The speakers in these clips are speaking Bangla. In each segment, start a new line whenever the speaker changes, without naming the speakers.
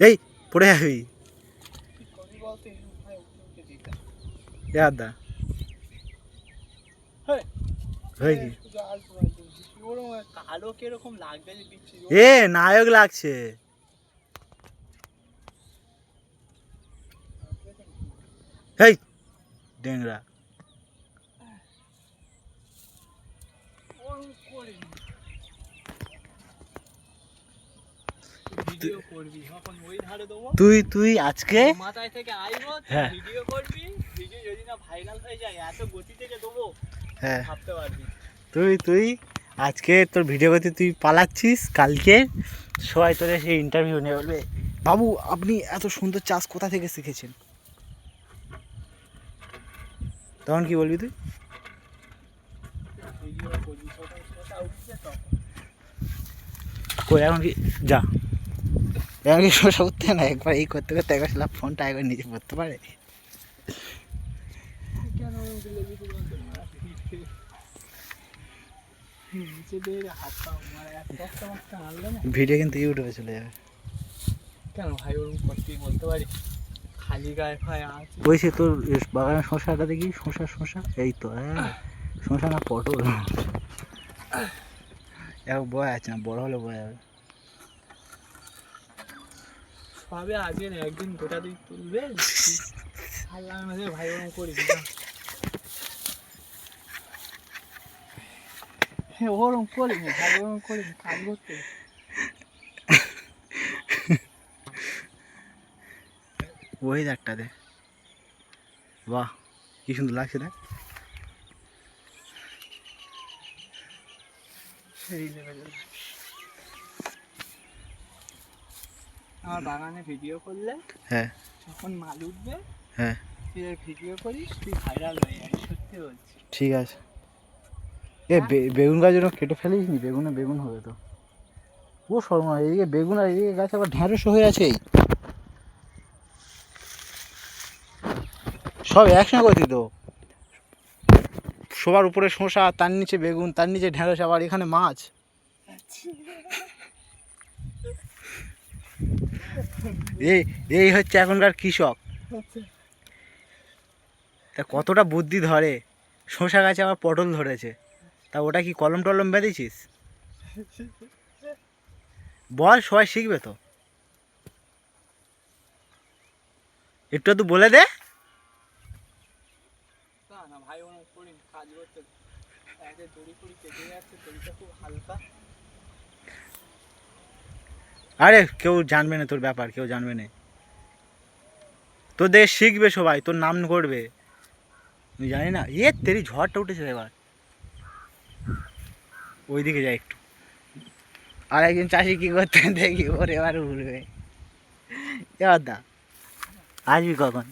এই পড়ে যাবি দা
কালো কিরকম লাগবে
এ নায়ক লাগছে হেই ডেংরা তুই আজকে
মাথায় থেকে আইবো ভিডিও করবি, ভিডিও যদি না ভাইরাল হয়ে যায় এত গতি থেকে দেবো ভাবতে পারবি।
তুই আজকে তোর ভিডিও করতে তুই পালাচ্ছিস, কালকে সবাই তোর এসে ইন্টারভিউ নিয়ে বলবে বাবু আপনি এত সুন্দর চাষ কোথা থেকে শিখেছেন, তখন কি বলবি তুই? কই এখন কি যা এখন কি শোষা উঠতে না, একবার এই করতে করতে একবার ফোনটা একবার নিজে পড়তে পারে। ভিডিও কিন্তু ইউটিউবে চলে যাবে।
কেন ভাই ওরকম করতে বলতে পারি, খালি গায়ে ভাই আছে
ওই সে তোর বাগানে শশাটা দেখি, শশা এই তো শশা না পটল এখন বয় আছে না, বড় হলে বয় যাবে
সবে আজকে না একদিন গোটা দিক তুলবে ভাই ওরকম করি হ্যাঁ ওরকম করিনি ভাই ওরকম করিনি কাজ করতে
ওয়েদারটা দে বাহ কি সুন্দর লাগছে না,
সেই লেভেলের। আমার বাগানে ভিডিও করলে যখন মাল উঠবে তুই ভিডিও করিস, তুই ভাইরাল হয়ে যাবি, সত্যি বলছি।
ঠিক আছে এ বেগুন গাছ যেন কেটে ফেলিস নি, বেগুন হবে তো। ও শর্মা এদিকে বেগুন আর এদিকে গাছ আবার ঢ্যাঁড়স হয়ে আছে, সব একসঙ্গে করতি তো, সবার উপরে শসা, তার নিচে বেগুন, তার নিচে ঢ্যাঁড়স, আবার এখানে মাছ। এই হচ্ছে এখনকার কৃষক, তা কতটা বুদ্ধি ধরে। শসা গাছে আবার পটল ধরেছে, তা ওটা কি কলম টলম বেঁধেছিস? বল সবাই শিখবে তো, একটু তো বলে দে।
ভাই ওরকম করি কাজ করতে দড়ি ফড়ি কেটে যাচ্ছে, দড়িটা খুব হালকা।
আরে কেউ জানবে না তোর ব্যাপার, কেউ জানবে না, তোর দেখে শিখবে সবাই, তোর নাম করবে। আমি জানি না তেরি ঝড়টা উঠেছে এবার, ওইদিকে যাই একটু। আর একজন চাষি কি করতে দেখি ওর এবার উঠবে। এবার দা আসবি কখন?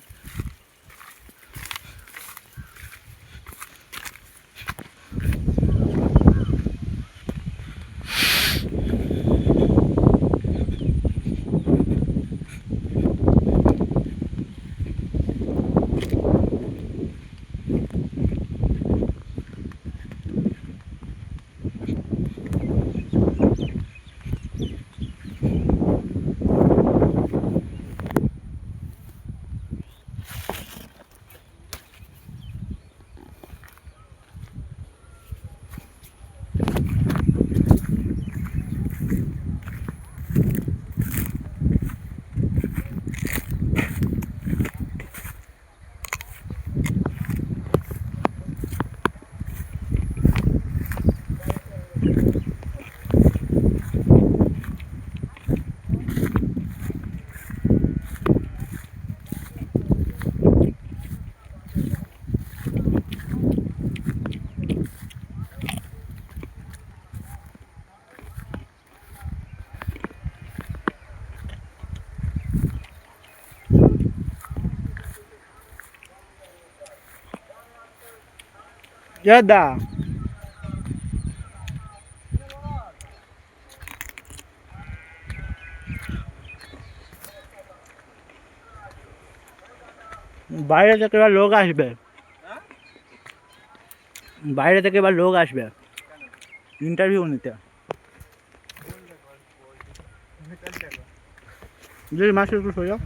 দা বাইরে থেকে এবার লোক আসবে, বাইরে থেকে এবার লোক আসবে ইন্টারভিউ নিতে। যদি মাসে একটু সোজা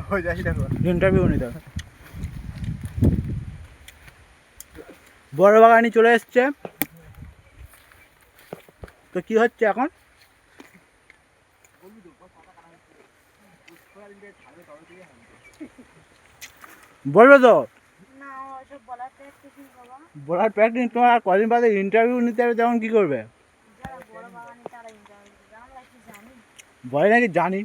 হয়ে যাই দেখো
ইন্টারভিউ নিতে হবে। বড় বাগানি চলে এসছে, তো কি হচ্ছে এখন? বলবে তো বলার প্র্যাকটিস, তোমার আর কদিন বাদে ইন্টারভিউ নিতে হবে, তখন কি করবে? বলে নাকি জানি,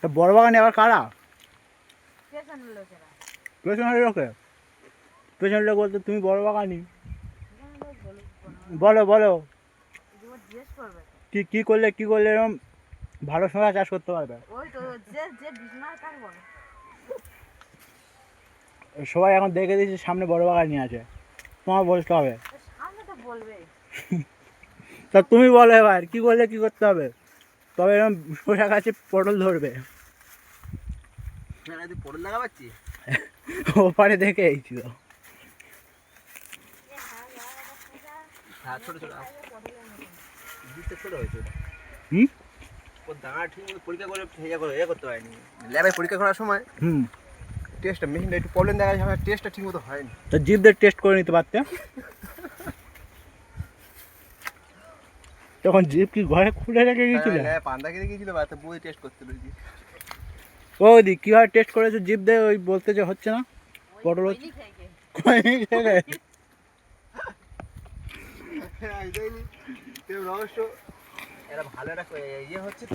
তা বড় বাগানে আবার কারা? পেছনের লোকে, পেছনের লোক বলতে তুমি বড় বাগানি। বলো বলো কি কি করলে এরকম ভালো শশা চাষ করতে পারবে? সবাই এখন দেখে দিয়েছে সামনে বড় বাগানি আছে, তোমার বলতে হবে। তা তুমি বলো এবার কি করলে কি করতে হবে, তবে এরকম শশা গাছে পটল ধরবে।
পটল লাগাচ্ছি
ওপারে দেখে এইছিল।
হ্যাঁ ছোট ছোট বীজটা ছোট হয়েছে
হুম
ও দানা ঠিক মতো পরীক্ষা করে ইয়ে করতে হয়নি ল্যাবে পরীক্ষা করার সময়। টেস্টটা মেশিনটা একটু প্রবলেম দেখা যাচ্ছে, আমার টেস্টটা ঠিক মতো হয়নি।
তো জিভদের টেস্ট করে নিতে পারতে, তখন জিভ কি ঘরে খুলে রেখে গেছিল?
পান্তা খেতে গিয়েছিল বা বই টেস্ট করতে রয়েছি।
ও দি কিভাবে টেস্ট করেছো জিভ দিয়ে, ওই বলতে যে হচ্ছে না পটল হচ্ছে।
রহস্য এরা ভালো একটা ইয়ে হচ্ছে।